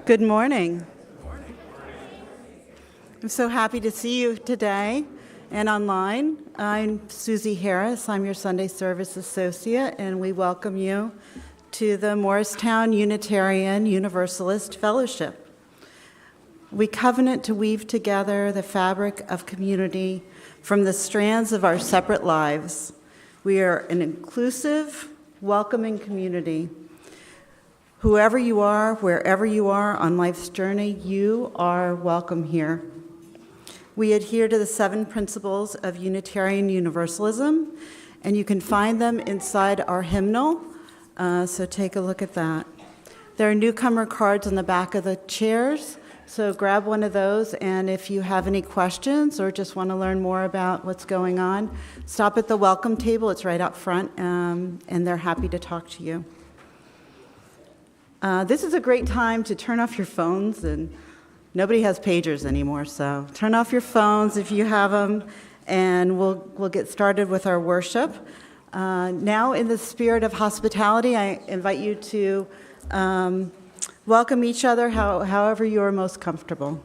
Good morning. I'm so happy to see you today and online. I'm Susie Harris. I'm your Sunday Service Associate, and we welcome you to the Morristown Unitarian Universalist Fellowship. We covenant to weave together the fabric of community from the strands of our separate lives. We are an inclusive, welcoming community. Whoever you are, wherever you are on life's journey, you are welcome here. We adhere to the 7 principles of Unitarian Universalism, and you can find them inside our hymnal, so take a look at that. There are newcomer cards on the back of the chairs, so grab one of those, and if you have any questions or just want to learn more about what's going on, stop at the welcome table. It's right out front, and they're happy to talk to you. This is a great time to turn off your phones, and nobody has pagers anymore, so turn off your phones if you have them, and we'll get started with our worship. Now, in the spirit of hospitality, I invite you to welcome each other however you are most comfortable.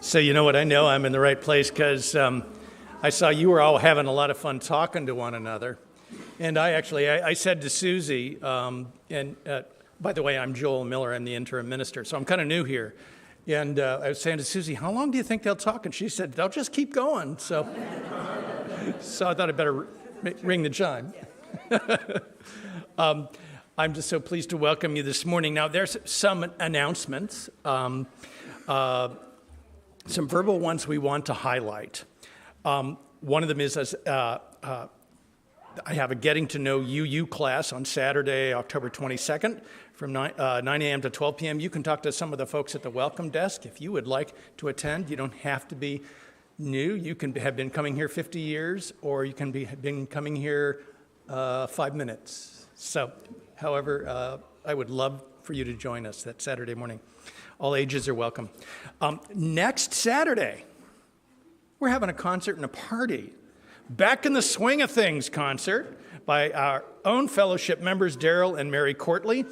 So you know what, I know I'm in the right place because I saw you were all having a lot of fun talking to one another. And I said to Susie, by the way, I'm Joel Miller, I'm the interim minister, so I'm kind of new here. And I was saying to Susie, how long do you think they'll talk? And she said, they'll just keep going. So I thought I'd better ring the chime. I'm just so pleased to welcome you this morning. Now, there's some announcements. Some verbal ones we want to highlight. One of them is I have a Getting to Know UU class on Saturday, October 22nd from 9 a.m. to 12 p.m. You can talk to some of the folks at the welcome desk if you would like to attend. You don't have to be new. You can have been coming here 50 years, or you can have been coming here 5 minutes. So, however, I would love for you to join us that Saturday morning. All ages are welcome. Next Saturday, we're having a concert and a party. Back in the Swing of Things concert by our own fellowship members, Daryl and Mary Courtley.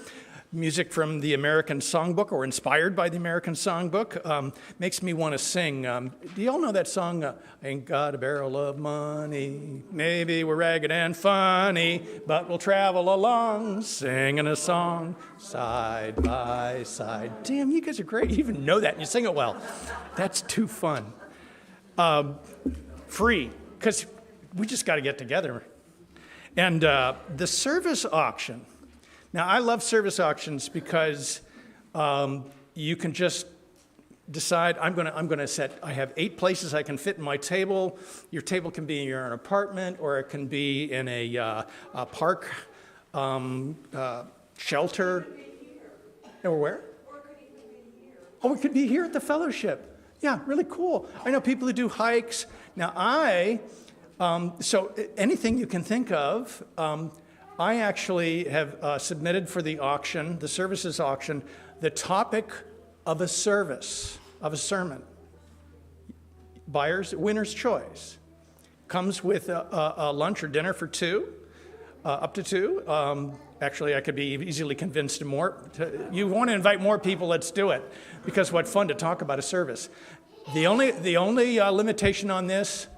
Music from the American Songbook, or inspired by the American Songbook. Makes me want to sing. Do y'all know that song, Ain't Got a Barrel of Money, maybe we're ragged and funny, but we'll travel along, singing a song, side by side. Damn, you guys are great. You even know that, and you sing it well. That's too fun. Free, because we just got to get together. And the service auction. Now, I love service auctions because you can just decide, I'm going to set, I have 8 places I can fit in my table. Your table can be in your apartment, or it can be in a park, shelter. Or where? Or it could even be here. Oh, it could be here at the fellowship. Yeah, really cool. I know people who do hikes. Now, so anything you can think of, I actually have submitted for the auction, the services auction, the topic of a service, of a sermon. Winner's choice. Comes with a lunch or dinner for 2, up to 2. Actually, I could be easily convinced to more. You want to invite more people, let's do it. Because what fun to talk about a service. The only limitation on this,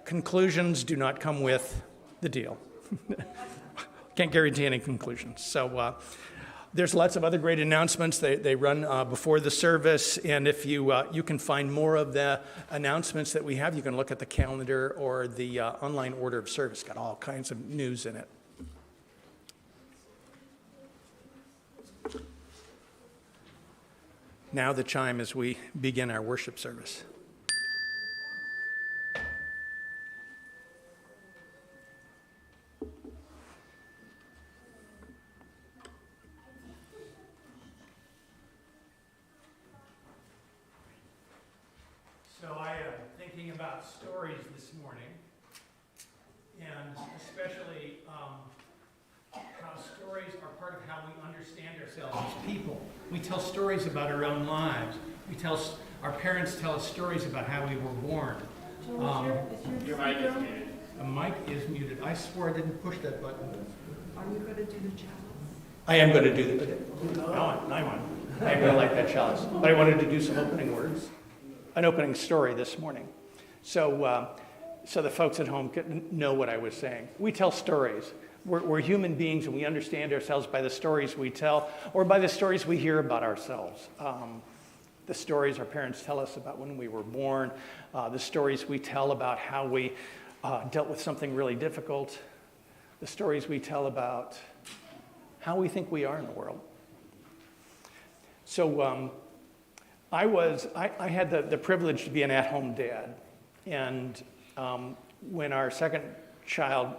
conclusions do not come with the deal. Can't guarantee any conclusions. So There's lots of other great announcements. They run before the service, and if you can find more of the announcements that we have, you can look at the calendar or the online order of service. Got all kinds of news in it. Now the chime as we begin our worship service. So I am thinking about stories this morning, and especially how stories are part of how we understand ourselves as people. We tell stories about our own lives. Our parents tell us stories about how we were born. Your mic is muted. The mic is muted. I swore I didn't push that button. Are you going to do the chalice? I am going to do it. No, I want. I really like that chalice. But I wanted to do some opening words. An opening story this morning. So the folks at home can know what I was saying. We tell stories. We're human beings, and we understand ourselves by the stories we tell or by the stories we hear about ourselves. The stories our parents tell us about when we were born, the stories we tell about how we dealt with something really difficult, the stories we tell about how we think we are in the world. So I had the privilege to be an at-home dad, and when our second child,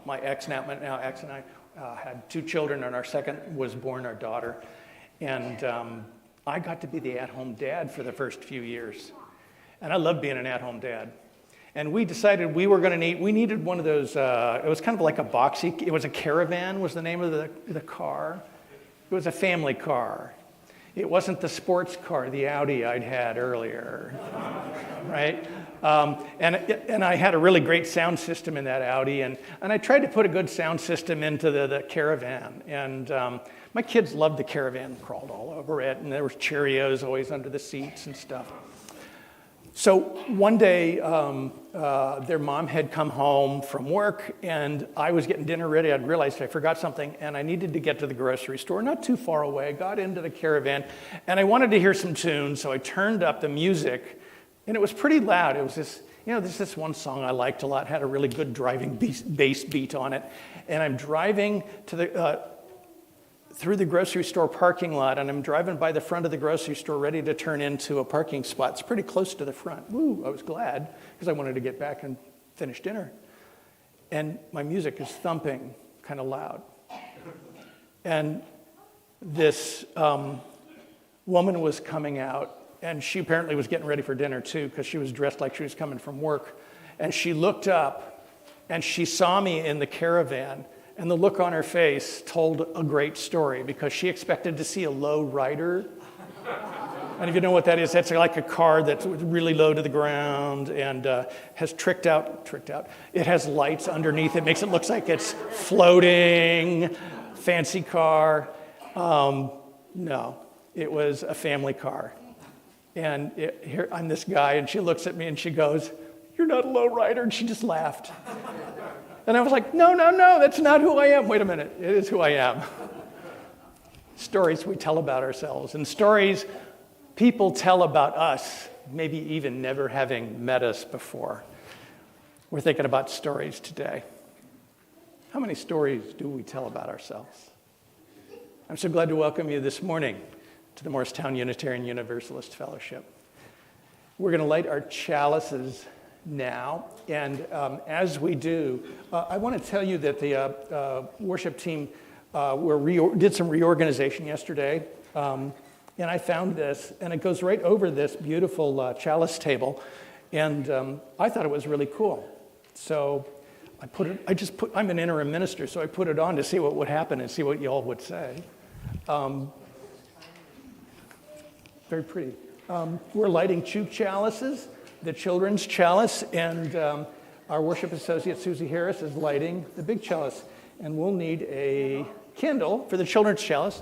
my ex, now ex, and I had two children, and our second was born, our daughter, and I got to be the at-home dad for the first few years, and I loved being an at-home dad. And we decided we needed one of those, it was kind of like a boxy, it was a Caravan was the name of the car. It was a family car. It wasn't the sports car, the Audi I'd had earlier, right? And I had a really great sound system in that Audi, and I tried to put a good sound system into the Caravan. And my kids loved the Caravan, crawled all over it, and there was Cheerios always under the seats and stuff. So one day, their mom had come home from work, and I was getting dinner ready. I'd realized I forgot something, and I needed to get to the grocery store, not too far away. I got into the Caravan, and I wanted to hear some tunes, so I turned up the music, and it was pretty loud. It was this one song I liked a lot, had a really good driving bass beat on it, and I'm driving to through the grocery store parking lot, and I'm driving by the front of the grocery store ready to turn into a parking spot. It's pretty close to the front. Woo, I was glad, because I wanted to get back and finish dinner. And my music is thumping kind of loud. And this woman was coming out, and she apparently was getting ready for dinner too, because she was dressed like she was coming from work. And she looked up, and she saw me in the Caravan, and the look on her face told a great story, because she expected to see a low rider. And if you know what that is, that's like a car that's really low to the ground and has tricked out. It has lights underneath. It makes it look like it's floating, fancy car. No, it was a family car. And here I'm this guy, and she looks at me and she goes, "You're not a low rider," and she just laughed. And I was like, no, that's not who I am. Wait a minute, it is who I am. Stories we tell about ourselves, and stories people tell about us, maybe even never having met us before. We're thinking about stories today. How many stories do we tell about ourselves? I'm so glad to welcome you this morning to the Morristown Unitarian Universalist Fellowship. We're going to light our chalices now, and as we do, I want to tell you that the worship team did some reorganization yesterday, and I found this, and it goes right over this beautiful chalice table, and I thought it was really cool. So I'm an interim minister, so I put it on to see what would happen and see what y'all would say. Very pretty. We're lighting two chalices. The children's chalice, and our worship associate, Susie Harris, is lighting the big chalice. And we'll need a candle for the children's chalice.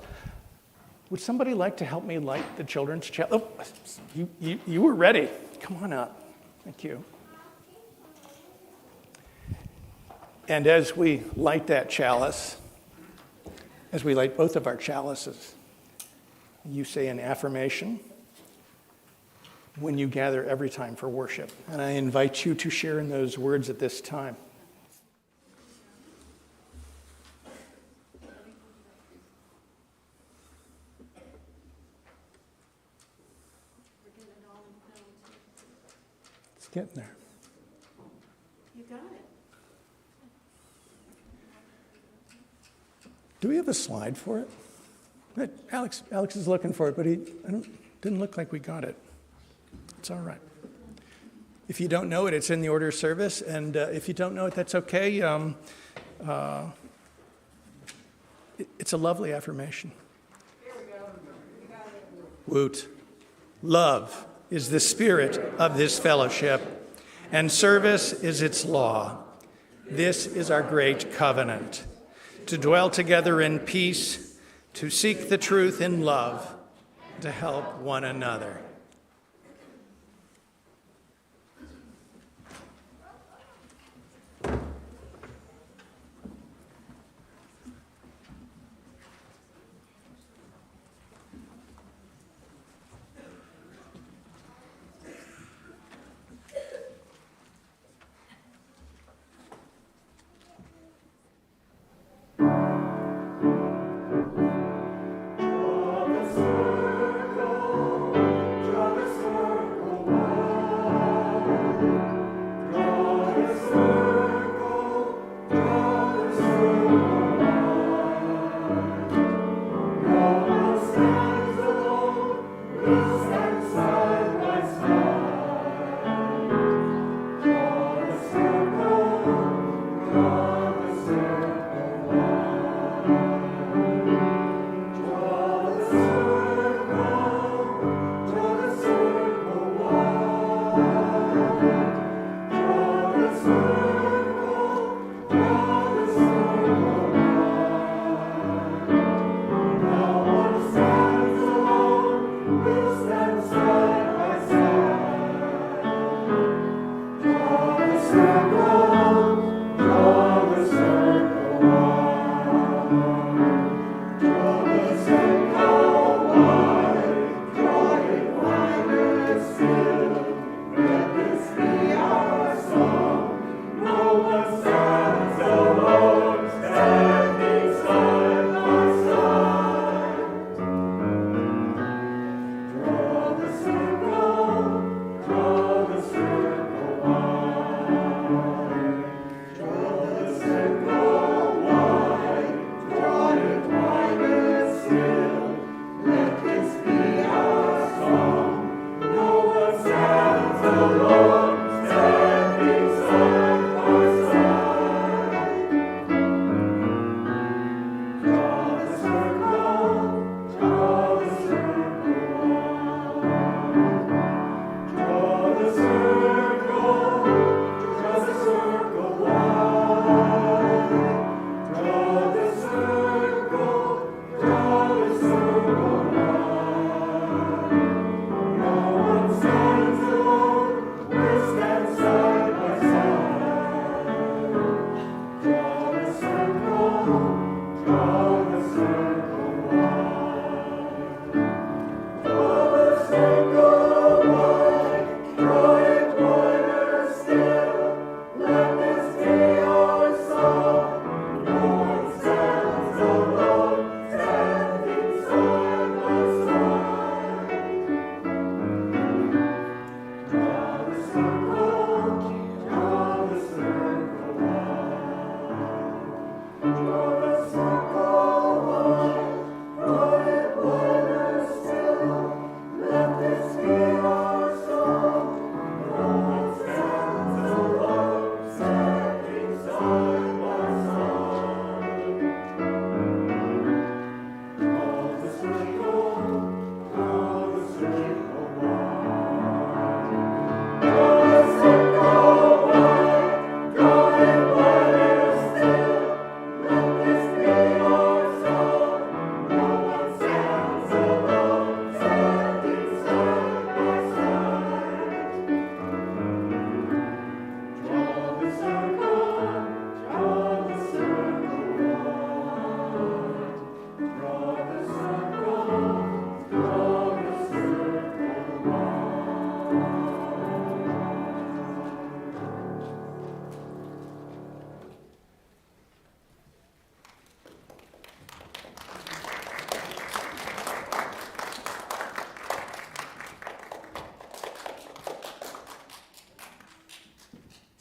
Would somebody like to help me light the children's chalice? Oh, you were ready. Come on up. Thank you. And as we light that chalice, as we light both of our chalices, you say an affirmation when you gather every time for worship. And I invite you to share in those words at this time. It's getting there. You got it. Do we have a slide for it? Good. Alex is looking for it, but didn't look like we got it. It's all right. If you don't know it, it's in the order of service, and if you don't know it, that's okay. It's a lovely affirmation. Woot. Love is the spirit of this fellowship, and service is its law. This is our great covenant, to dwell together in peace, to seek the truth in love, to help one another.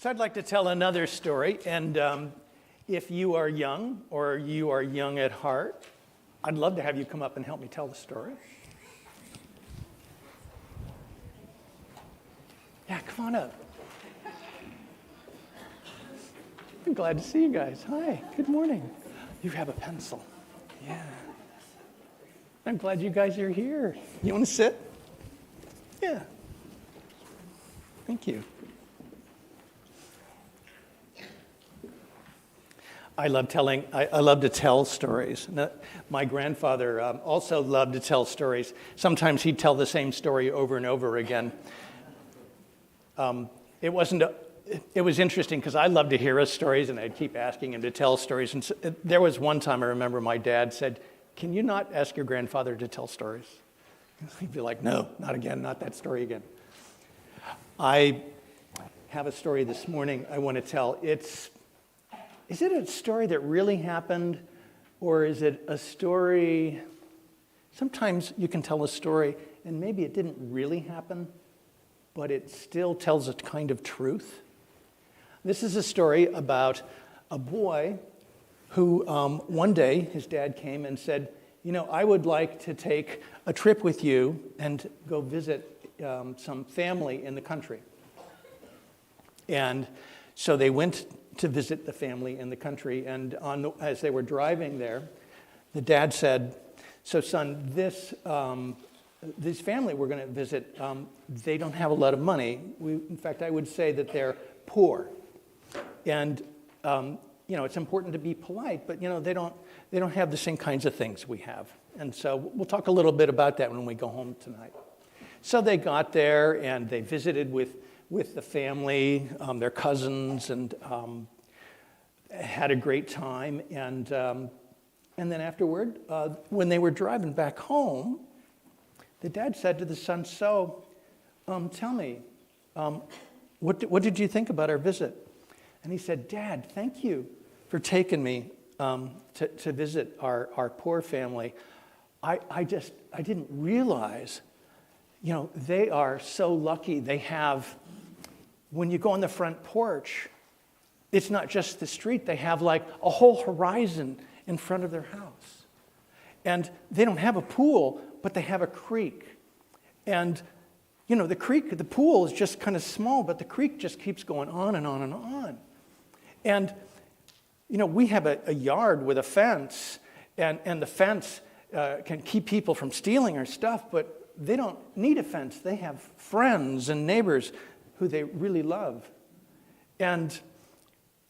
So I'd like to tell another story, and if you are young or you are young at heart, I'd love to have you come up and help me tell the story. Yeah, come on up. I'm glad to see you guys. Hi, good morning. You have a pencil. Yeah. I'm glad you guys are here. You want to sit? Yeah. Thank you. I love to tell stories. My grandfather also loved to tell stories. Sometimes he'd tell the same story over and over again. It was interesting because I loved to hear his stories, and I'd keep asking him to tell stories. And so, there was one time I remember my dad said, "Can you not ask your grandfather to tell stories?" He'd be like, "No, not again, not that story again." I have a story this morning I want to tell. Is it a story that really happened, or is it a story? Sometimes you can tell a story and maybe it didn't really happen, but it still tells a kind of truth. This is a story about a boy who one day his dad came and said, "I would like to take a trip with you and go visit some family in the country." And so they went to visit the family in the country, and as they were driving there, the dad said, "So son, this family we're going to visit, they don't have a lot of money. In fact, I would say that they're poor. And it's important to be polite, but they don't have the same kinds of things we have. And so we'll talk a little bit about that when we go home tonight." So they got there and they visited with the family, their cousins, and had a great time. And then afterward, when they were driving back home, the dad said to the son, "So, tell me, what did you think about our visit?" And he said, "Dad, thank you for taking me to visit our poor family. I didn't realize, they are so lucky. They have, when you go on the front porch, it's not just the street. They have like a whole horizon in front of their house. And they don't have a pool, but they have a creek. And, the pool is just kind of small, but the creek just keeps going on and on and on. And, we have a yard with a fence, and the fence can keep people from stealing our stuff, but they don't need a fence. They have friends and neighbors who they really love. And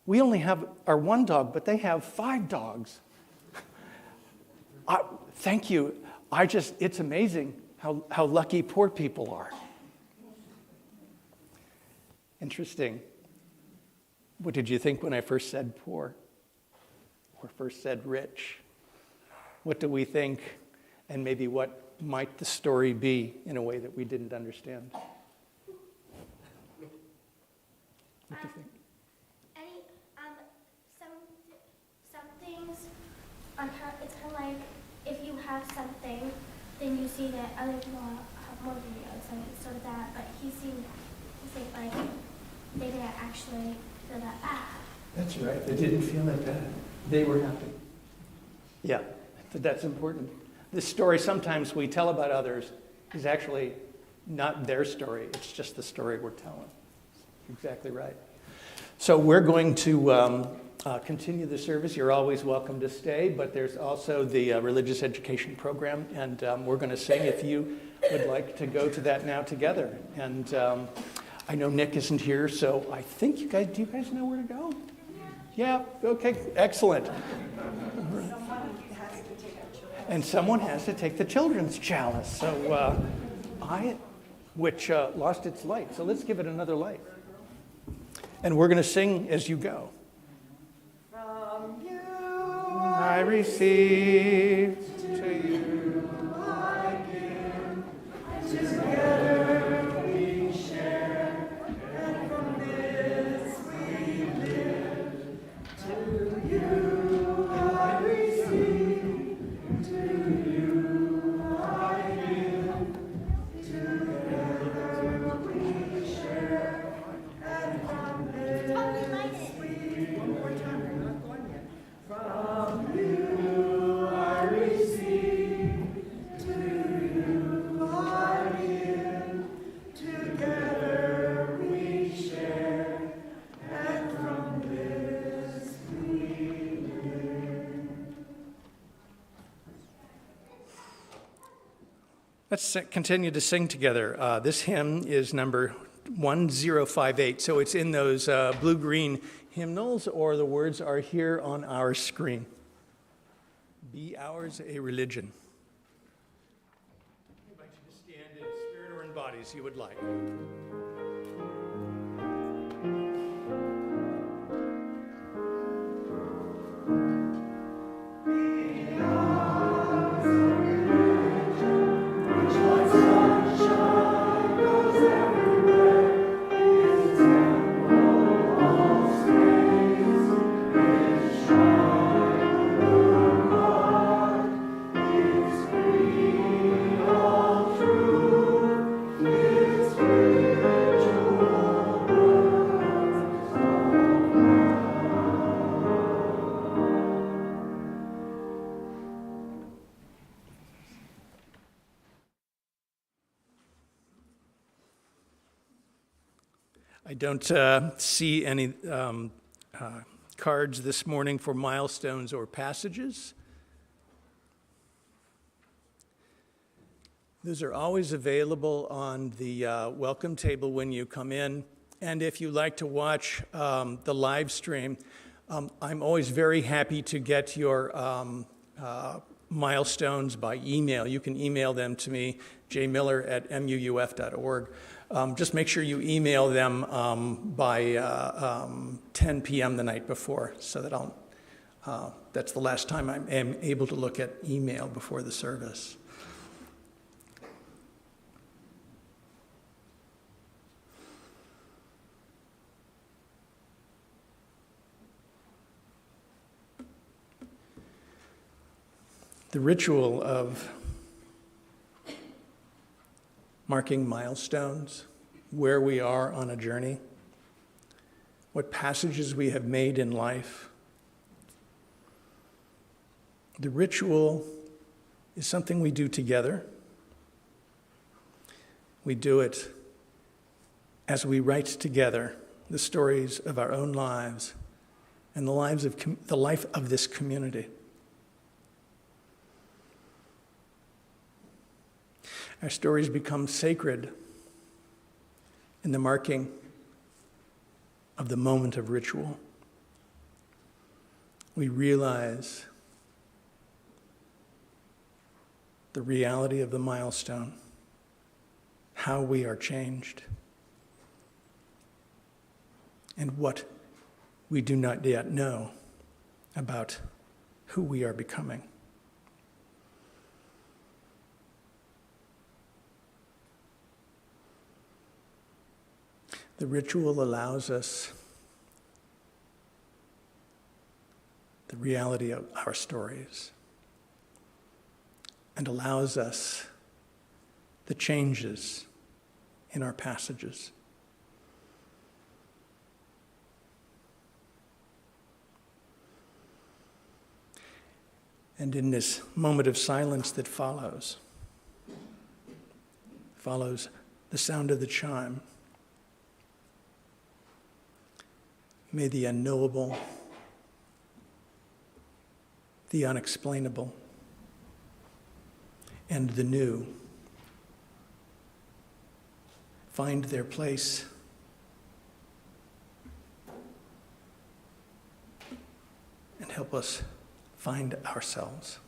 we only have our one dog, but they have 5 dogs. Thank you. It's amazing how lucky poor people are." Interesting. What did you think when I first said poor? Or first said rich? What do we think? And maybe what might the story be in a way that we didn't understand? What do you think? Some things are it's kind of like if you have something, then you see that other people have more than you, and so that. But he seemed like they didn't actually feel that bad. That's right. They didn't feel that bad. They were happy. Yeah, that's important. This story sometimes we tell about others is actually not their story. It's just the story we're telling. Exactly right. So we're going to continue the service. You're always welcome to stay, but there's also the religious education program, and we're going to sing if you would like to go to that now together. And I know Nick isn't here, so I think do you guys know where to go? Yeah, okay, excellent. And someone has to take the children's chalice. So which lost its light. So let's give it another light. And we're going to sing as you go. From you I receive, to you I give, together we share, and from this we live. To you I receive, to you I give, together we share, and from this Continue to sing together. This hymn is number 1058, so it's in those blue-green hymnals, or the words are here on our screen. Be ours a religion. I invite you to stand in spirit or in body as you would like. I don't see any cards this morning for milestones or passages. Those are always available on the welcome table when you come in. And if you like to watch the live stream, I'm always very happy to get your milestones by email. You can email them to me, jmiller@muuf.org. Just make sure you email them by 10 p.m. the night before, so that that's the last time I am able to look at email before the service. The ritual of marking milestones, where we are on a journey, what passages we have made in life. The ritual is something we do together. We do it as we write together the stories of our own lives and the life of this community. Our stories become sacred in the marking of the moment of ritual. We realize the reality of the milestone, how we are changed, and what we do not yet know about who we are becoming. The ritual allows us the reality of our stories and allows us the changes in our passages. And in this moment of silence that follows the sound of the chime, may the unknowable, the unexplainable, and the new find their place and help us find ourselves.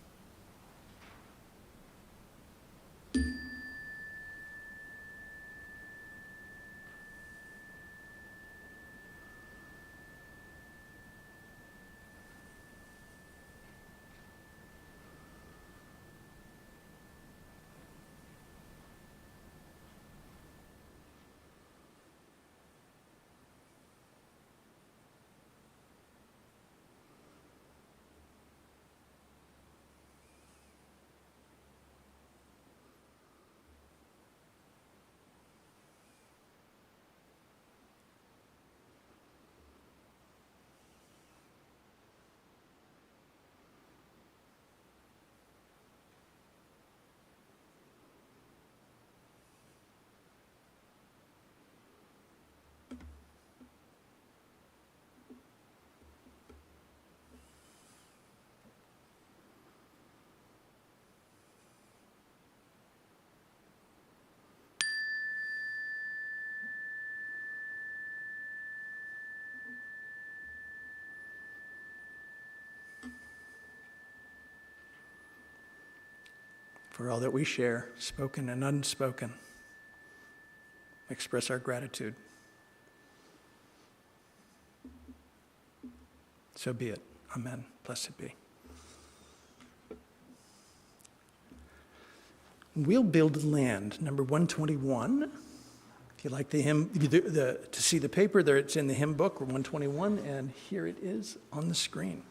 for all that we share, spoken and unspoken. Express our gratitude. So be it. Amen. Blessed be. We'll build land, number 121. If you like the hymn, to see the paper, there it's in the hymn book, 121, and here it is on the screen.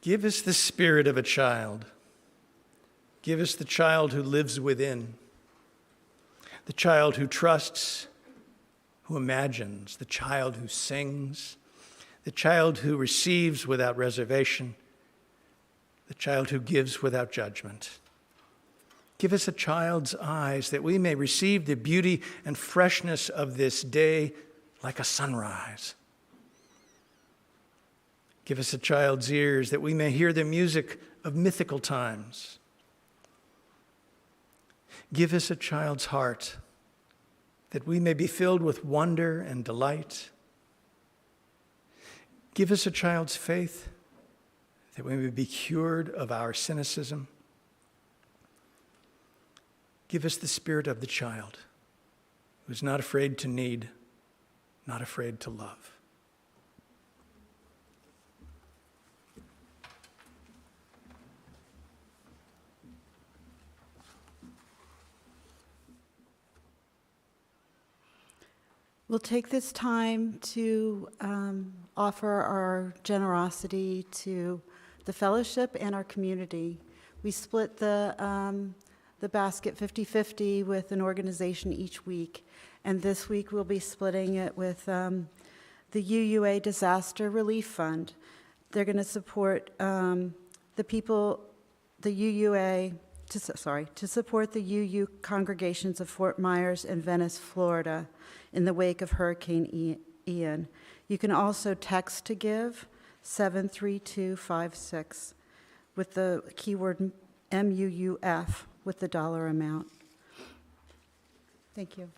Give us the spirit of a child. Give us the child who lives within, the child who trusts, who imagines, the child who sings, the child who receives without reservation, the child who gives without judgment. Give us a child's eyes that we may receive the beauty and freshness of this day like a sunrise. Give us a child's ears that we may hear the music of mythical times. Give us a child's heart that we may be filled with wonder and delight. Give us a child's faith that we may be cured of our cynicism. Give us the spirit of the child who is not afraid to need, not afraid to love. We'll take this time to offer our generosity to the fellowship and our community. We split the basket 50-50 with an organization each week, and this week we'll be splitting it with the UUA Disaster Relief Fund. They're going to support the people, the UUA, to support the UU congregations of Fort Myers and Venice, Florida, in the wake of Hurricane Ian. You can also text to give 73256 with the keyword MUUF with the dollar amount. Thank you.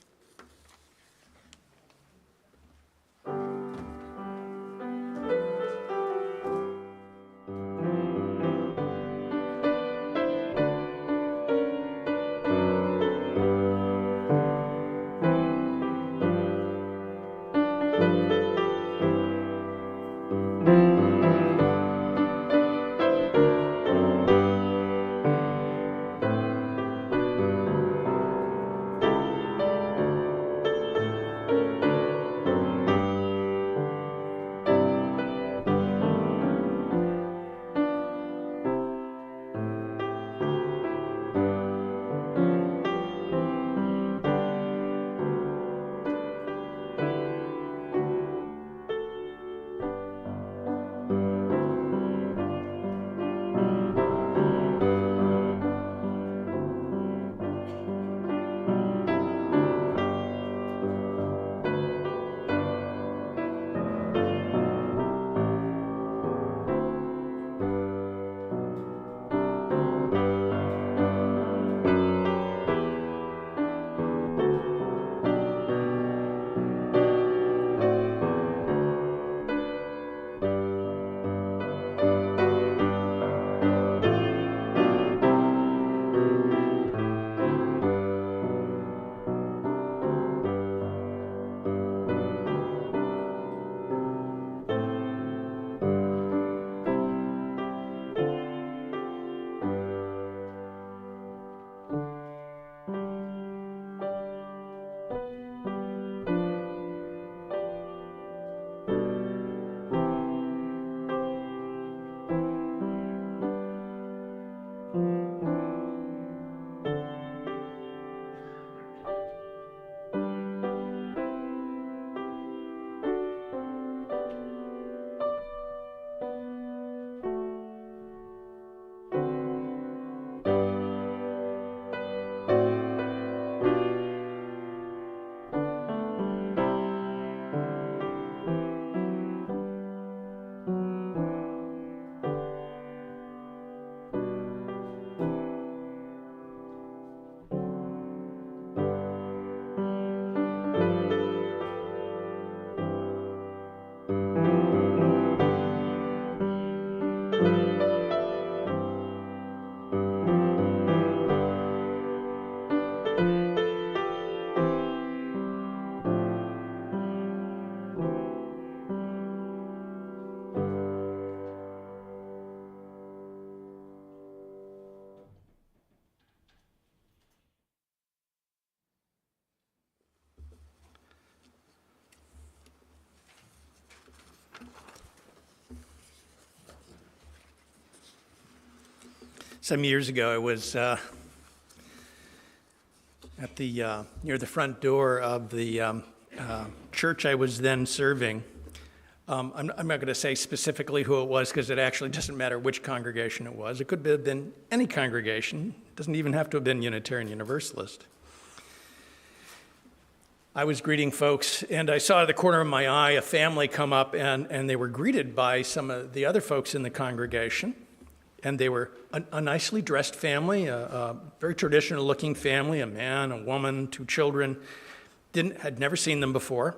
Some years ago, I was at the near the front door of the church I was then serving. I'm not going to say specifically who it was because it actually doesn't matter which congregation it was. It could have been any congregation. It doesn't even have to have been Unitarian Universalist. I was greeting folks, and I saw out of the corner of my eye a family come up, and they were greeted by some of the other folks in the congregation. And they were a nicely dressed family, a very traditional-looking family, a man, a woman, 2 children. Had never seen them before.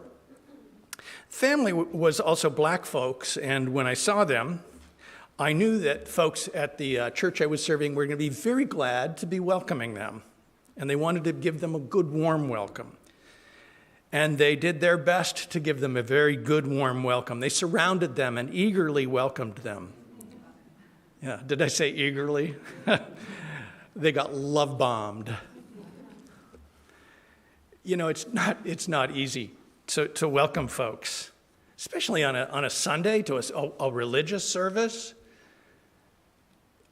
Family was also black folks, and when I saw them, I knew that folks at the church I was serving were going to be very glad to be welcoming them, and they wanted to give them a good, warm welcome. And they did their best to give them a very good, warm welcome. They surrounded them and eagerly welcomed them. Yeah, did I say eagerly? They got love bombed. You know, it's not easy to welcome folks, especially on a Sunday to a religious service.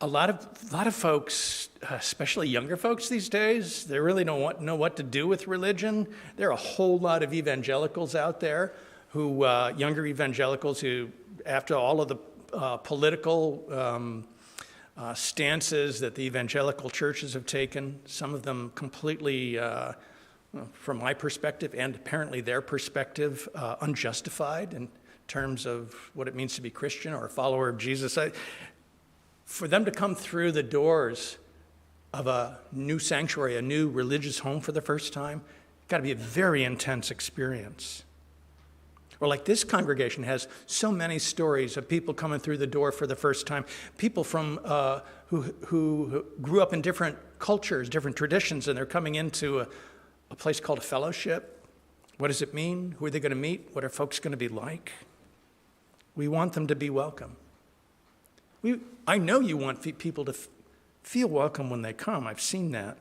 A lot of folks, especially younger folks these days, they really don't know what to do with religion. There are a whole lot of evangelicals out there younger evangelicals who, after all of the political stances that the evangelical churches have taken, some of them completely, from my perspective and apparently their perspective, unjustified in terms of what it means to be Christian or a follower of Jesus. For them to come through the doors of a new sanctuary, a new religious home for the first time, got to be a very intense experience. Or like this congregation has so many stories of people coming through the door for the first time, people from who grew up in different cultures, different traditions, and they're coming into a place called a fellowship. What does it mean? Who are they going to meet? What are folks going to be like? We want them to be welcome. I know you want people to feel welcome when they come. I've seen that.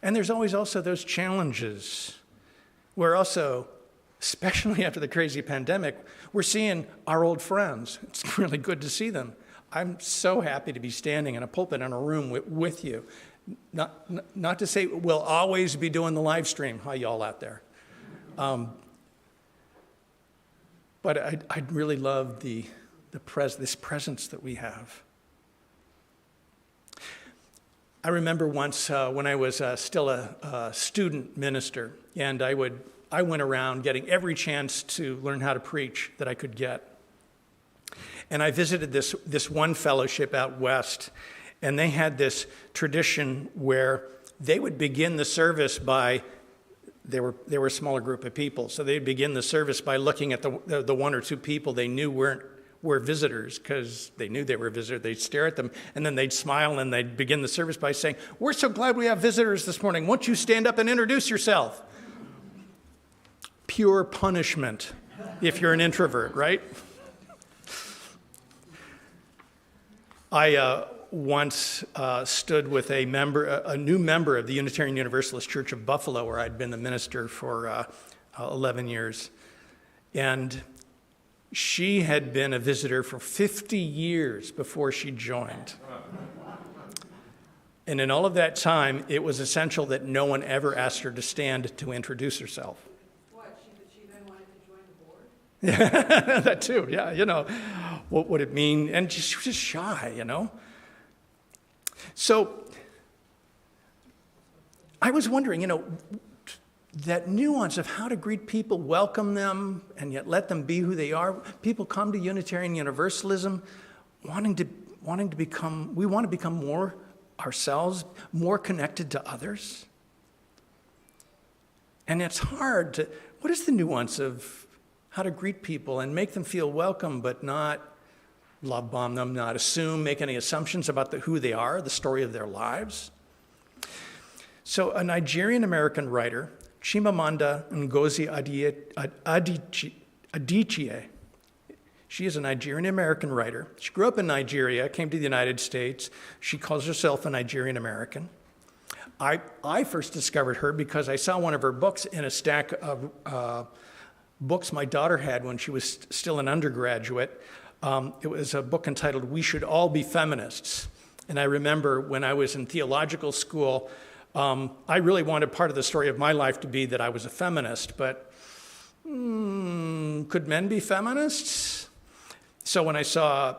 And there's always also those challenges where also, especially after the crazy pandemic, we're seeing our old friends. It's really good to see them. I'm so happy to be standing in a pulpit in a room with you. Not to say we'll always be doing the live stream. Hi, y'all out there. But I'd really love this presence that we have. I remember once when I was still a student minister, and I went around getting every chance to learn how to preach that I could get. And I visited this one fellowship out west, and they had this tradition where they would begin the service by, they were a smaller group of people, so they'd begin the service by looking at the one or two people they knew were visitors, because they knew they were visitors. They'd stare at them, and then they'd smile, and they'd begin the service by saying, "We're so glad we have visitors this morning. Won't you stand up and introduce yourself?" Pure punishment if you're an introvert, right? I once stood with a new member of the Unitarian Universalist Church of Buffalo, where I'd been the minister for 11 years. And she had been a visitor for 50 years before she joined. And in all of that time, it was essential that no one ever asked her to stand to introduce herself. What, she then wanted to join the board? Yeah, that too, yeah, what would it mean? And she was just shy, So I was wondering, that nuance of how to greet people, welcome them, and yet let them be who they are. People come to Unitarian Universalism wanting to become more ourselves, more connected to others. And it's hard what is the nuance of how to greet people and make them feel welcome, but not love bomb them, not make any assumptions about who they are, the story of their lives? So a Nigerian-American writer, Chimamanda Ngozi Adichie. She is a Nigerian-American writer. She grew up in Nigeria, came to the United States. She calls herself a Nigerian-American. I first discovered her because I saw one of her books in a stack of books my daughter had when she was still an undergraduate. It was a book entitled "We Should All Be Feminists." And I remember when I was in theological school, I really wanted part of the story of my life to be that I was a feminist, but could men be feminists? So when I saw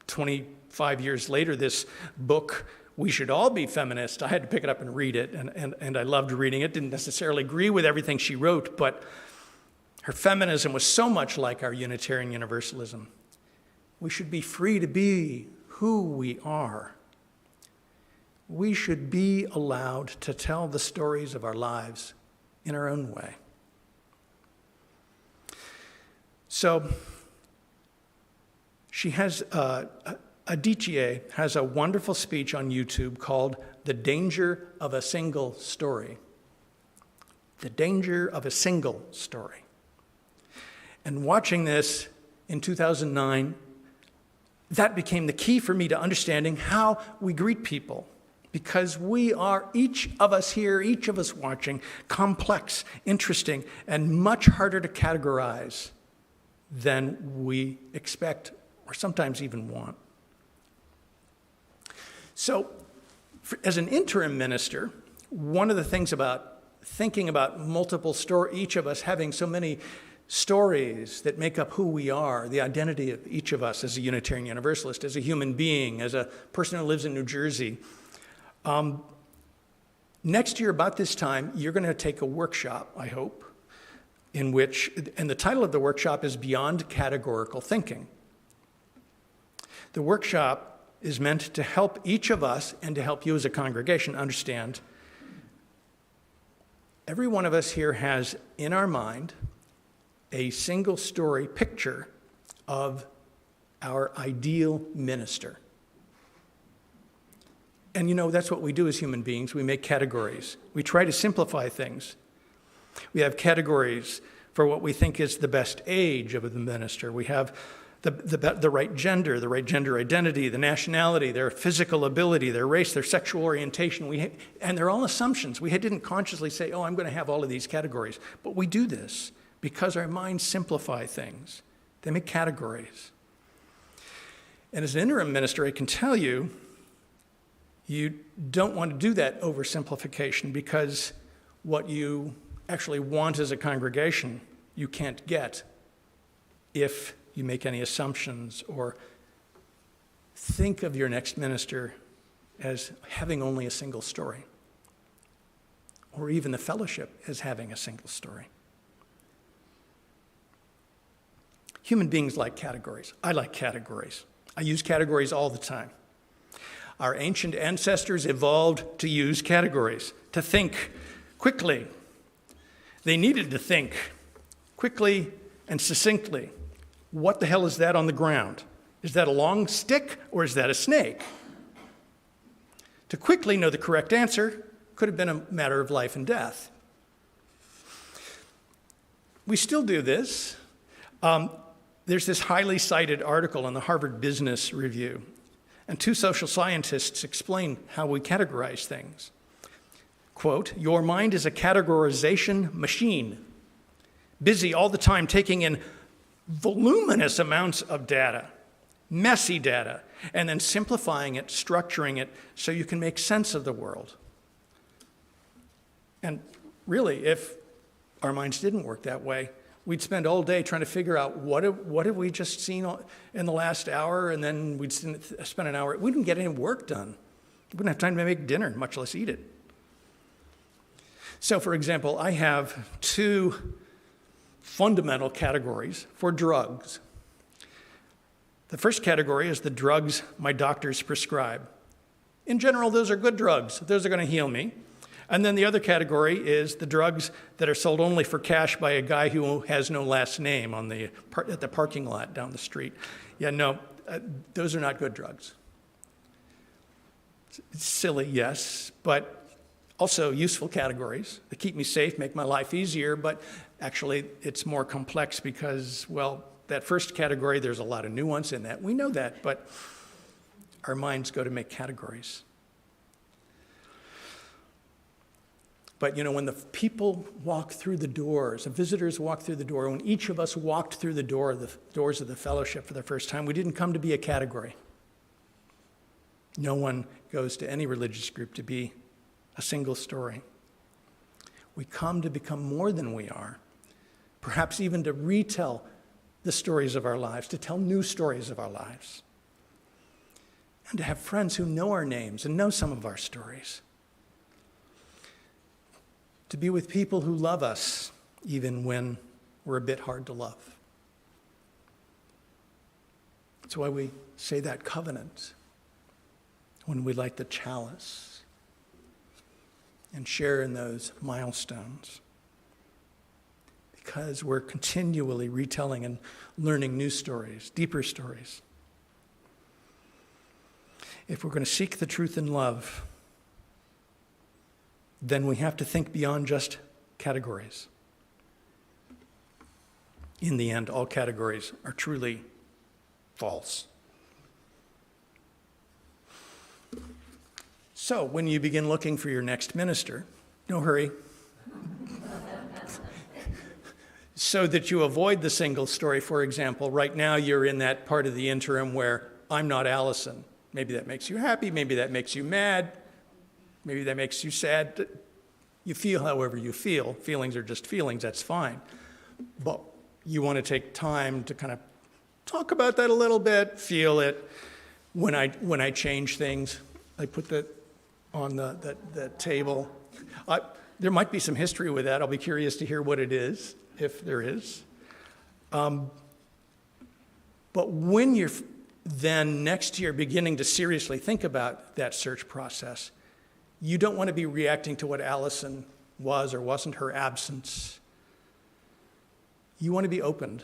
25 years later this book, "We Should All Be Feminists," I had to pick it up and read it, and I loved reading it. Didn't necessarily agree with everything she wrote, but her feminism was so much like our Unitarian Universalism. We should be free to be who we are. We should be allowed to tell the stories of our lives in our own way. So she has, Adichie has a wonderful speech on YouTube called "The Danger of a Single Story." The danger of a single story. And watching this in 2009, that became the key for me to understanding how we greet people. because we are, each of us here, each of us watching, complex, interesting, and much harder to categorize than we expect or sometimes even want. So, as an interim minister, one of the things about thinking about multiple stories, each of us having so many stories that make up who we are, the identity of each of us as a Unitarian Universalist, as a human being, as a person who lives in New Jersey. Next year, about this time, you're going to take a workshop, I hope, in which, and the title of the workshop is Beyond Categorical Thinking. The workshop is meant to help each of us and to help you as a congregation understand every one of us here has in our mind a single story picture of our ideal minister. And you know, that's what we do as human beings. We make categories. We try to simplify things. We have categories for what we think is the best age of the minister. We have the right gender identity, the nationality, their physical ability, their race, their sexual orientation. And they're all assumptions. We didn't consciously say, oh, I'm going to have all of these categories. But we do this because our minds simplify things. They make categories. And as an interim minister, I can tell you, you don't want to do that oversimplification, because what you actually want as a congregation, you can't get if you make any assumptions or think of your next minister as having only a single story, or even the fellowship as having a single story. Human beings like categories. I like categories. I use categories all the time. Our ancient ancestors evolved to use categories, to think quickly. They needed to think quickly and succinctly. What the hell is that on the ground? Is that a long stick or is that a snake? To quickly know the correct answer could have been a matter of life and death. We still do this. There's this highly cited article in the Harvard Business Review, and two social scientists explain how we categorize things. Quote, "Your mind is a categorization machine, busy all the time taking in voluminous amounts of data, messy data, and then simplifying it, structuring it so you can make sense of the world." And really, if our minds didn't work that way, we'd spend all day trying to figure out what have we just seen in the last hour, and then we'd spend an hour. We didn't get any work done. We wouldn't have time to make dinner, much less eat it. So, for example, I have two fundamental categories for drugs. The first category is the drugs my doctors prescribe. In general, those are good drugs. Those are going to heal me. And then the other category is the drugs that are sold only for cash by a guy who has no last name at the parking lot down the street. Yeah, no, those are not good drugs. It's silly, yes, but also useful categories. They keep me safe, make my life easier, but actually it's more complex because, well, that first category, there's a lot of nuance in that. We know that, but our minds go to make categories. But, you know, when the people walk through the doors, the visitors walk through the door, when each of us walked through the doors of the fellowship for the first time, we didn't come to be a category. No one goes to any religious group to be a single story. We come to become more than we are, perhaps even to retell the stories of our lives, to tell new stories of our lives, and to have friends who know our names and know some of our stories. To be with people who love us, even when we're a bit hard to love. That's why we say that covenant when we light the chalice and share in those milestones. Because we're continually retelling and learning new stories, deeper stories. If we're going to seek the truth in love, then we have to think beyond just categories. In the end, all categories are truly false. So when you begin looking for your next minister, no hurry, so that you avoid the single story. For example, right now you're in that part of the interim where I'm not Allison. Maybe that makes you happy, maybe that makes you mad, maybe that makes you sad. You feel however you feel. Feelings are just feelings, that's fine. But you want to take time to kind of talk about that a little bit, feel it. When I change things, I put that on the table. There might be some history with that. I'll be curious to hear what it is, if there is. But when you're then next year beginning to seriously think about that search process, you don't want to be reacting to what Allison was or wasn't, her absence. You want to be opened.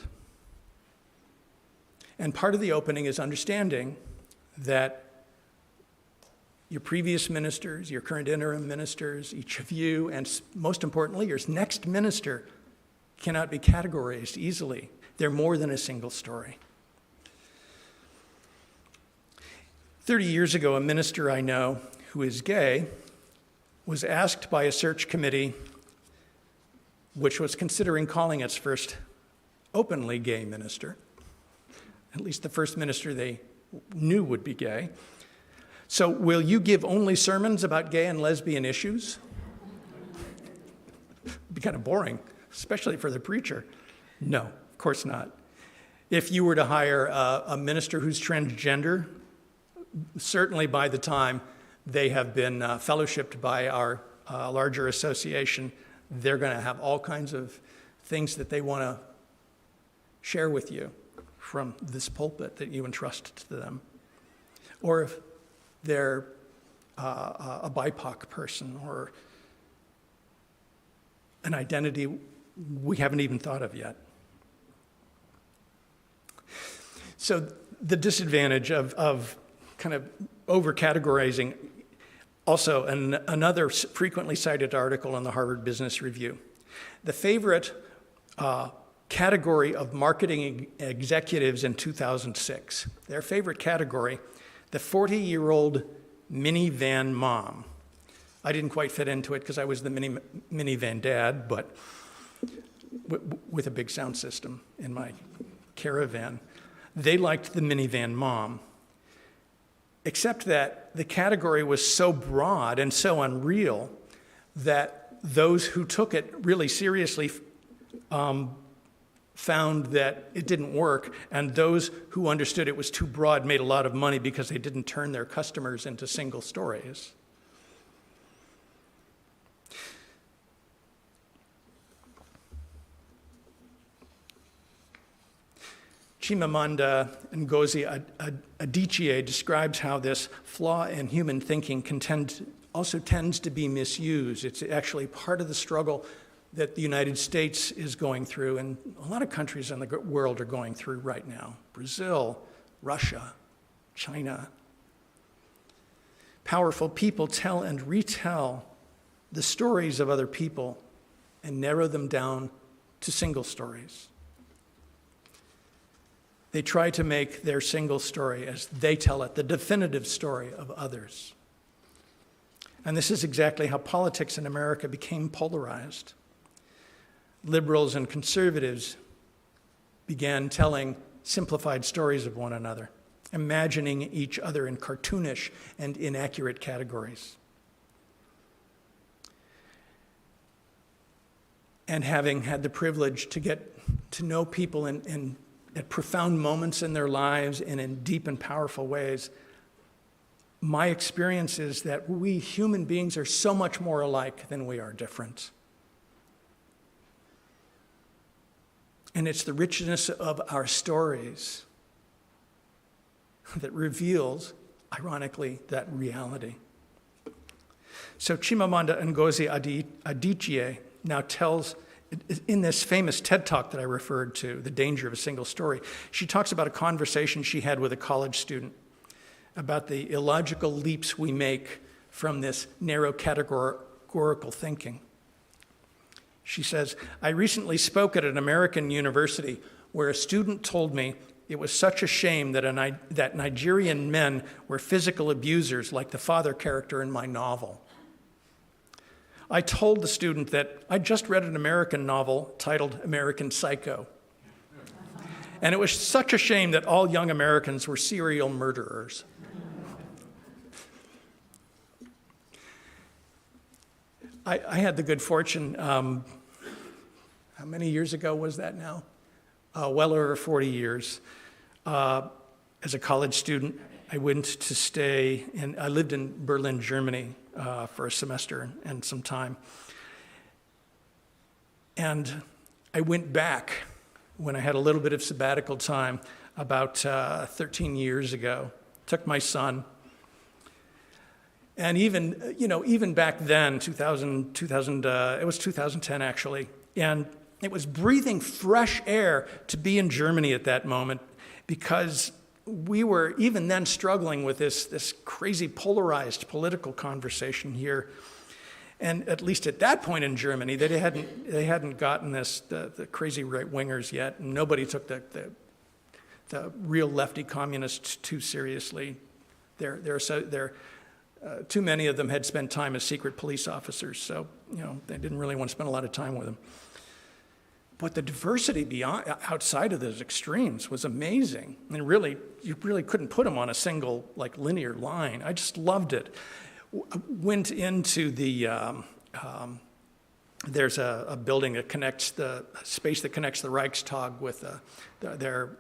And part of the opening is understanding that your previous ministers, your current interim ministers, each of you, and most importantly, your next minister cannot be categorized easily. They're more than a single story. 30 years ago, a minister I know who is gay was asked by a search committee, which was considering calling its first openly gay minister, at least the first minister they knew would be gay. So, will you give only sermons about gay and lesbian issues? It'd be kind of boring, especially for the preacher. No, of course not. If you were to hire a minister who's transgender, certainly by the time they have been fellowshipped by our larger association, they're going to have all kinds of things that they want to share with you from this pulpit that you entrust to them. Or if they're a BIPOC person or an identity we haven't even thought of yet. So the disadvantage of kind of over-categorizing, also another frequently cited article in the Harvard Business Review. The favorite category of marketing executives in 2006, their favorite category, the 40-year-old minivan mom. I didn't quite fit into it because I was the minivan dad, but with a big sound system in my caravan. They liked the minivan mom, except that the category was so broad and so unreal that those who took it really seriously found that it didn't work, and those who understood it was too broad made a lot of money because they didn't turn their customers into single stories. Chimamanda Ngozi Adichie describes how this flaw in human thinking also tends to be misused. It's actually part of the struggle that the United States is going through, and a lot of countries in the world are going through right now. Brazil, Russia, China. Powerful people tell and retell the stories of other people and narrow them down to single stories. They try to make their single story, as they tell it, the definitive story of others. And this is exactly how politics in America became polarized. Liberals and conservatives began telling simplified stories of one another, imagining each other in cartoonish and inaccurate categories. And having had the privilege to get to know people at profound moments in their lives and in deep and powerful ways, my experience is that we human beings are so much more alike than we are different. And it's the richness of our stories that reveals, ironically, that reality. So Chimamanda Ngozi Adichie now tells, in this famous TED Talk that I referred to, The Danger of a Single Story, she talks about a conversation she had with a college student about the illogical leaps we make from this narrow categorical thinking. She says, I recently spoke at an American university where a student told me it was such a shame that Nigerian men were physical abusers like the father character in my novel. I told the student that I just read an American novel titled American Psycho. And it was such a shame that all young Americans were serial murderers. I had the good fortune, how many years ago was that now? Well over 40 years. As a college student, I went to stay I lived in Berlin, Germany for a semester and some time. And I went back when I had a little bit of sabbatical time about 13 years ago. Took my son. And even back then, it was 2010 actually, and it was breathing fresh air to be in Germany at that moment, because we were even then struggling with this crazy polarized political conversation here. And at least at that point in Germany, they hadn't gotten the crazy right-wingers yet, and nobody took the real lefty communists too seriously. Too many of them had spent time as secret police officers, so they didn't really want to spend a lot of time with them. But the diversity outside of those extremes was amazing. And really, you really couldn't put them on a single linear line. I just loved it. Went into there's a building that connects the space that connects the Reichstag with their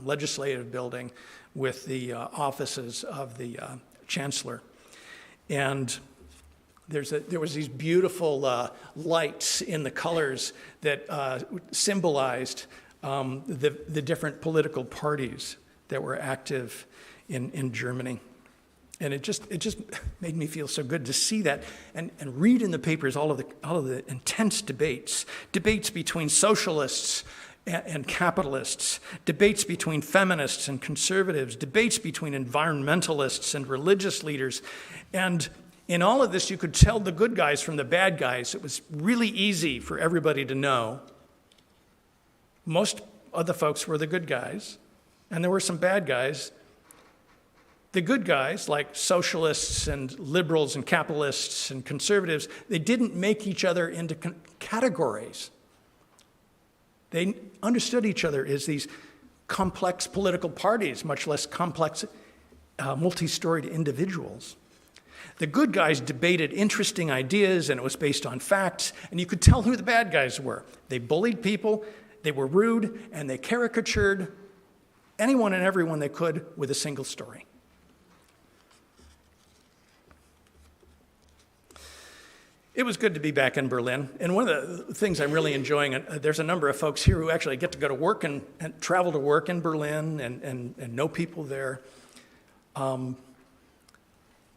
legislative building with the offices of the chancellor. And there was these beautiful lights in the colors that symbolized the different political parties that were active in Germany. And it just made me feel so good to see that and read in the papers all of the intense debates between socialists and capitalists, debates between feminists and conservatives, debates between environmentalists and religious leaders. And in all of this, you could tell the good guys from the bad guys. It was really easy for everybody to know. Most of the folks were the good guys, and there were some bad guys. The good guys, like socialists and liberals and capitalists and conservatives, they didn't make each other into categories. They understood each other as these complex political parties, much less complex multi-storied individuals. The good guys debated interesting ideas, and it was based on facts, and you could tell who the bad guys were. They bullied people, they were rude, and they caricatured anyone and everyone they could with a single story. It was good to be back in Berlin, and one of the things I'm really enjoying, there's a number of folks here who actually get to go to work and travel to work in Berlin and know people there.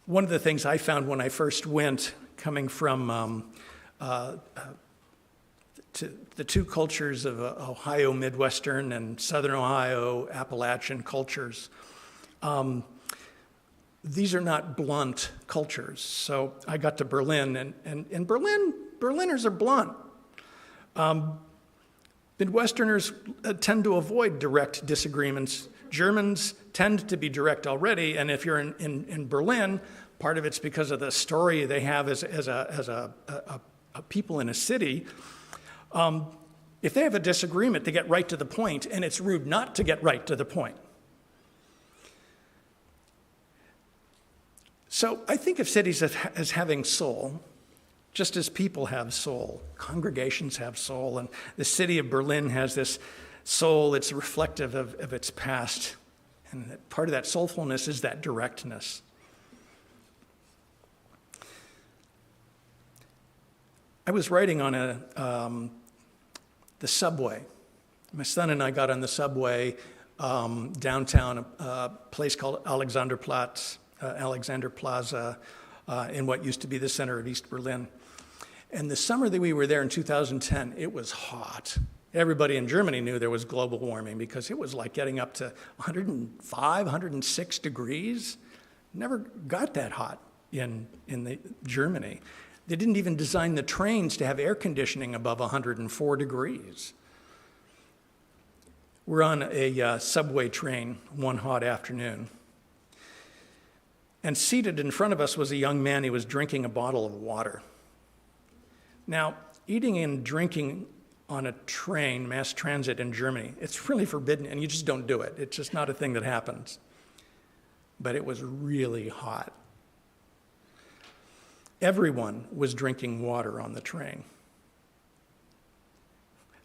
One of the things I found when I first went, coming from to the two cultures of Ohio Midwestern and Southern Ohio Appalachian cultures, these are not blunt cultures. So I got to Berlin, and in Berlin, Berliners are blunt. Midwesterners tend to avoid direct disagreements. Germans tend to be direct already, and if you're in Berlin, part of it's because of the story they have as a people in a city. If they have a disagreement, they get right to the point, and it's rude not to get right to the point. So I think of cities as having soul, just as people have soul. Congregations have soul, and the city of Berlin has this soul. It's reflective of its past, and part of that soulfulness is that directness. I was riding on the subway. My son and I got on the subway downtown, a place called Alexander Plaza, in what used to be the center of East Berlin. And the summer that we were there in 2010, it was hot. Everybody in Germany knew there was global warming because it was like getting up to 105, 106 degrees. Never got that hot in Germany. They didn't even design the trains to have air conditioning above 104 degrees. We're on a subway train one hot afternoon. And seated in front of us was a young man who was drinking a bottle of water. Now, eating and drinking on a train, mass transit in Germany, it's really forbidden, and you just don't do it. It's just not a thing that happens. But it was really hot. Everyone was drinking water on the train.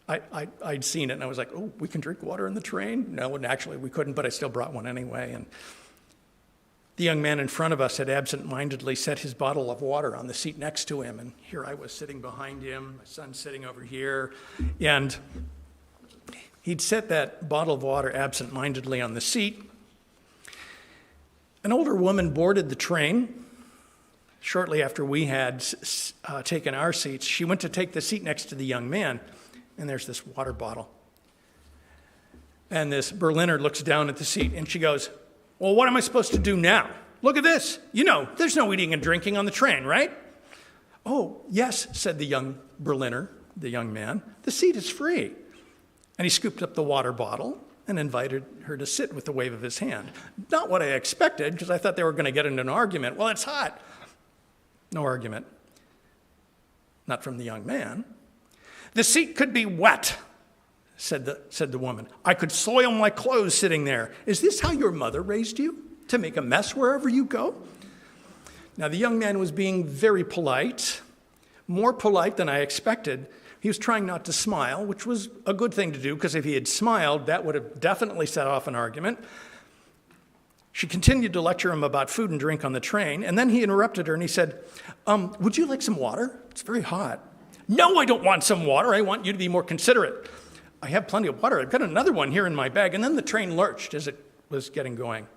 I'd seen it, and I was like, oh, we can drink water on the train? No, and actually we couldn't, but I still brought one anyway. And the young man in front of us had absent-mindedly set his bottle of water on the seat next to him, and here I was sitting behind him, my son's sitting over here, and he'd set that bottle of water absent-mindedly on the seat. An older woman boarded the train. Shortly after we had taken our seats, she went to take the seat next to the young man, and there's this water bottle. And this Berliner looks down at the seat, and she goes, well, what am I supposed to do now? Look at this. You know, there's no eating and drinking on the train, right? Oh, yes, said the young Berliner, the young man. The seat is free. And he scooped up the water bottle and invited her to sit with a wave of his hand. Not what I expected, because I thought they were going to get into an argument. Well, it's hot. No argument. Not from the young man. The seat could be wet, said the woman. I could soil my clothes sitting there. Is this how your mother raised you? To make a mess wherever you go? Now, the young man was being very polite, more polite than I expected. He was trying not to smile, which was a good thing to do, because if he had smiled, that would have definitely set off an argument. She continued to lecture him about food and drink on the train, and then he interrupted her and he said, would you like some water? It's very hot. No, I don't want some water. I want you to be more considerate. I have plenty of water. I've got another one here in my bag. And then the train lurched as it was getting going.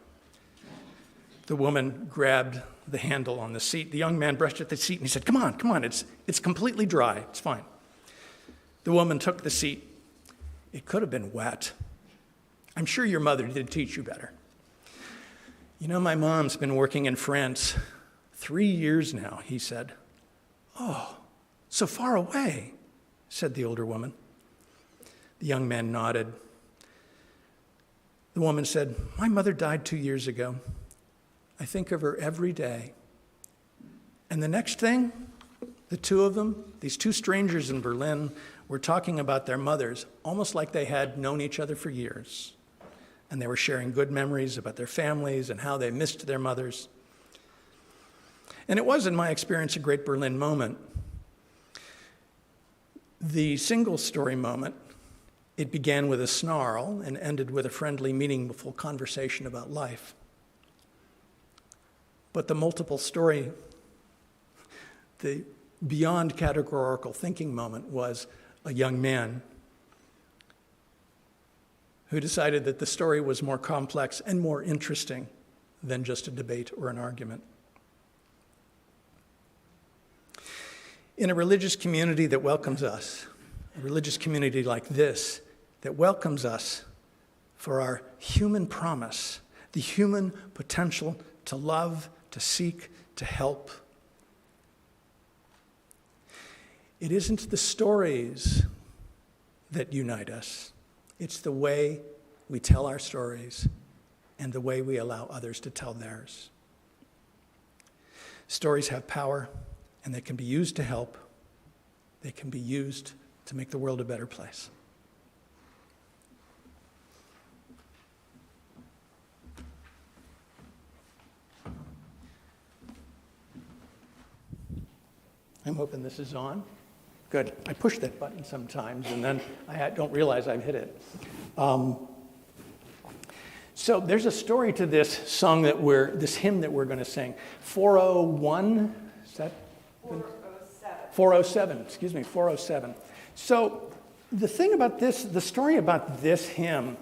The woman grabbed the handle on the seat. The young man brushed at the seat and he said, come on, it's completely dry. It's fine. The woman took the seat. It could have been wet. I'm sure your mother did teach you better. You know, my mom's been working in France 3 years now, he said. Oh, so far away, said the older woman. The young man nodded. The woman said, my mother died 2 years ago. I think of her every day. And the next thing, the two of them, these two strangers in Berlin, were talking about their mothers, almost like they had known each other for years. And they were sharing good memories about their families and how they missed their mothers. And it was, in my experience, a great Berlin moment. The single story moment, it began with a snarl and ended with a friendly, meaningful conversation about life. But the multiple story, the beyond categorical thinking moment was a young man who decided that the story was more complex and more interesting than just a debate or an argument. In a religious community that welcomes us, a religious community like this that welcomes us for our human promise, the human potential to love, to seek, to help. It isn't the stories that unite us. It's the way we tell our stories and the way we allow others to tell theirs. Stories have power, and they can be used to help. They can be used to make the world a better place. I'm hoping this is on. Good. I push that button sometimes, and then I don't realize I've hit it. So there's a story to this song this hymn that we're going to sing. 401, is that? 407. 407, excuse me, 407. So the thing about this, the story about this hymn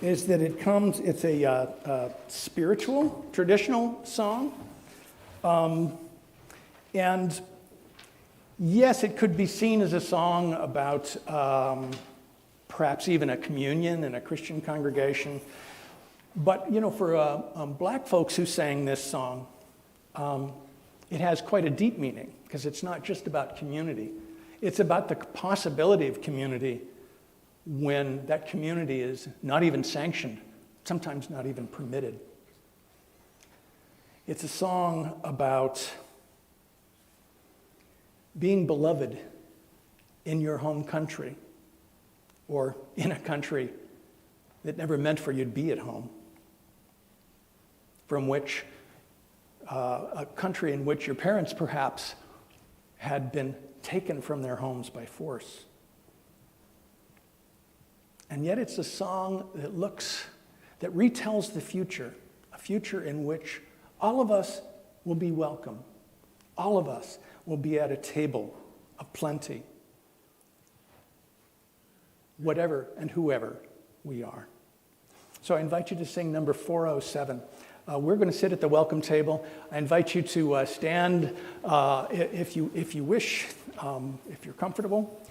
is that it's a spiritual, traditional song. And yes, it could be seen as a song about perhaps even a communion in a Christian congregation. But, you know, for black folks who sang this song, it has quite a deep meaning because it's not just about community. It's about the possibility of community when that community is not even sanctioned, sometimes not even permitted. It's a song about being beloved in your home country, or in a country that never meant for you to be at home, from which a country in which your parents perhaps had been taken from their homes by force. And yet it's a song that retells the future, a future in which all of us will be welcome. All of us will be at a table of plenty, whatever and whoever we are. So I invite you to sing number 407. We're going to sit at the welcome table. I invite you to stand if you wish, if you're comfortable.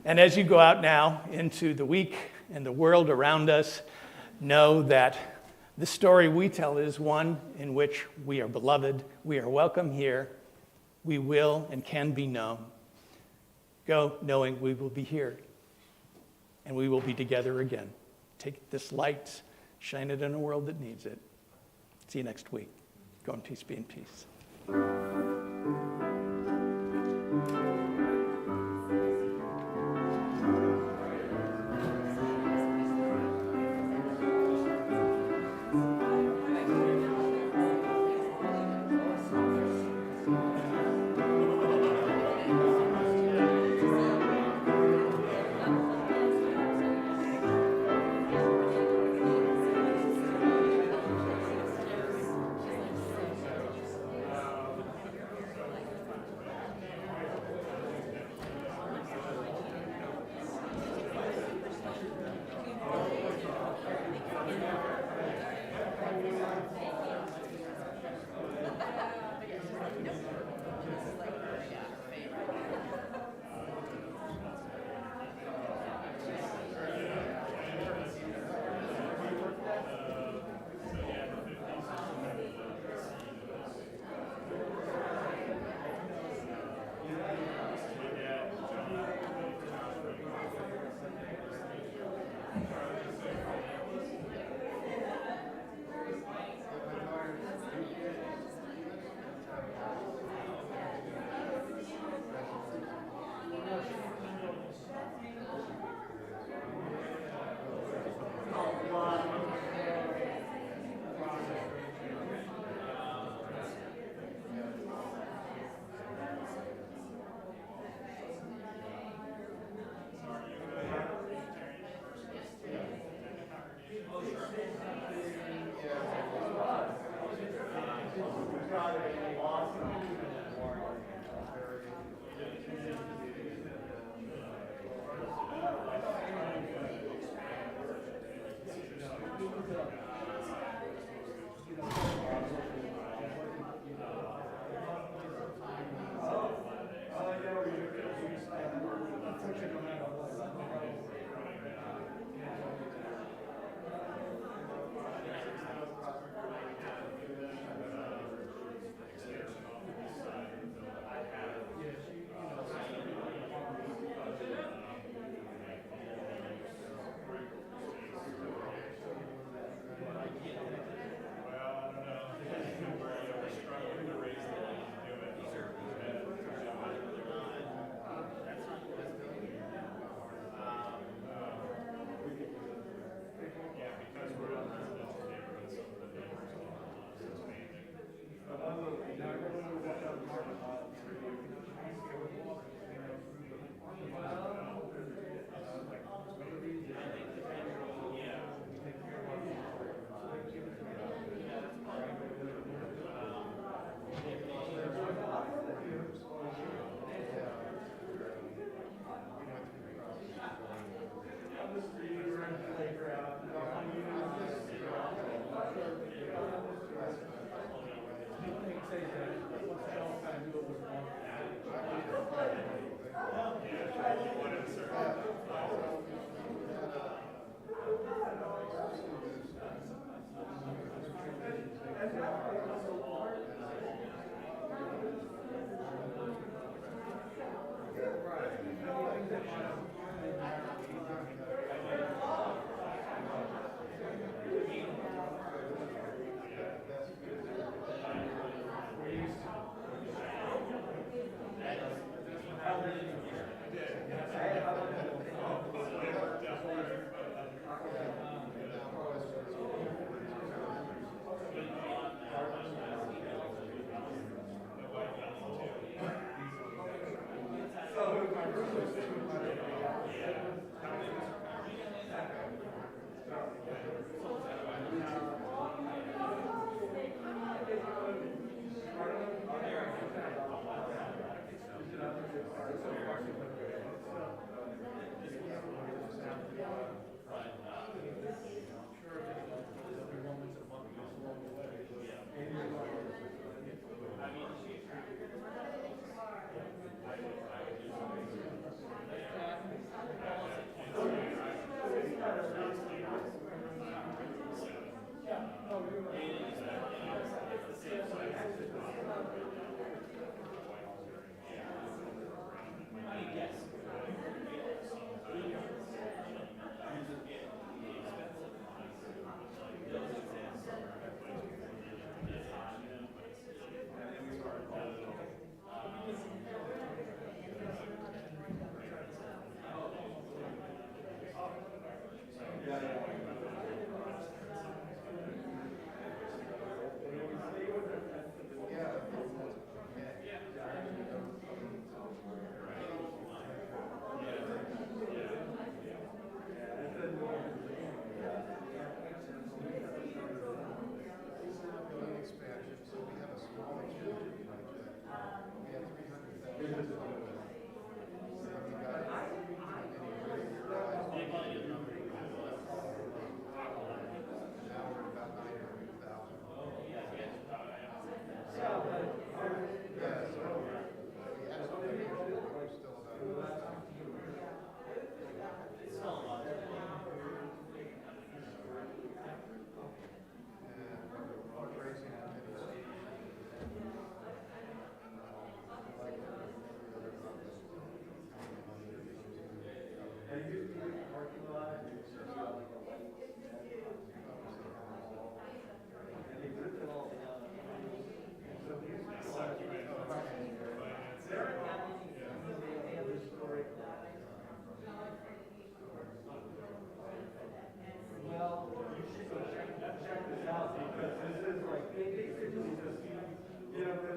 And as you go out now into the week and the world around us, know that the story we tell is one in which we are beloved, we are welcome here, we will and can be known. Go knowing we will be here and we will be together again. Take this light, shine it in a world that needs it. See you next week. Go in peace, be in peace.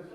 So